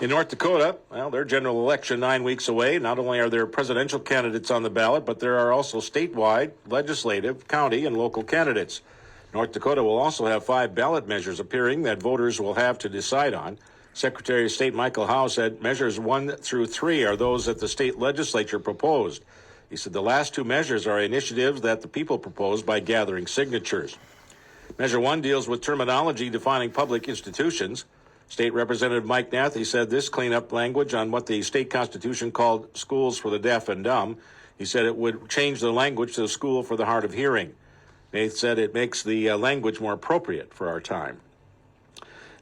In North Dakota, well, their general election 9 weeks away. Not only are there presidential candidates on the ballot, but there are also statewide, legislative, county, and local candidates. North Dakota will also have 5 ballot measures appearing that voters will have to decide on. Secretary of State Michael Howe said measures 1 through 3 are those that the state legislature proposed. He said the last 2 measures are initiatives that the people proposed by gathering signatures. Measure 1 deals with terminology defining public institutions. State Representative Mike Nathie said this cleanup language on what the state constitution called schools for the deaf and dumb. He said it would change the language to school for the hard of hearing. Nath said it makes the language more appropriate for our time.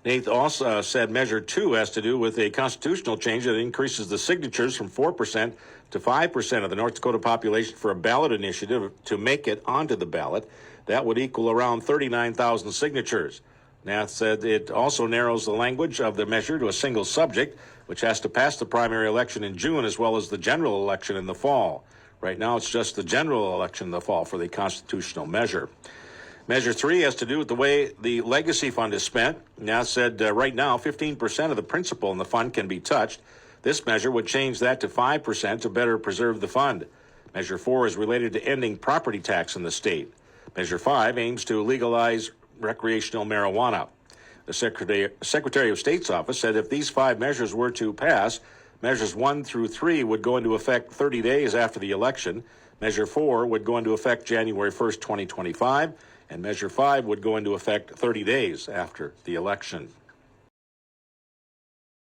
Nath also said Measure 2 has to do with a constitutional change that increases the signatures from 4% to 5% of the North Dakota population for a ballot initiative to make it onto the ballot. That would equal around 39,000 signatures. Nath said it also narrows the language of the measure to a single subject, which has to pass the primary election in June as well as the general election in the fall. Right now, it's just the general election in the fall for the constitutional measure. Measure 3 has to do with the way the legacy fund is spent. Nath said right now, 15% of the principal in the fund can be touched. This measure would change that to 5% to better preserve the fund. Measure 4 is related to ending property tax in the state. Measure 5 aims to legalize recreational marijuana. The Secretary of State's office said if these 5 measures were to pass, measures 1 through 3 would go into effect 30 days after the election. Measure 4 would go into effect January 1st, 2025, and Measure 5 would go into effect 30 days after the election.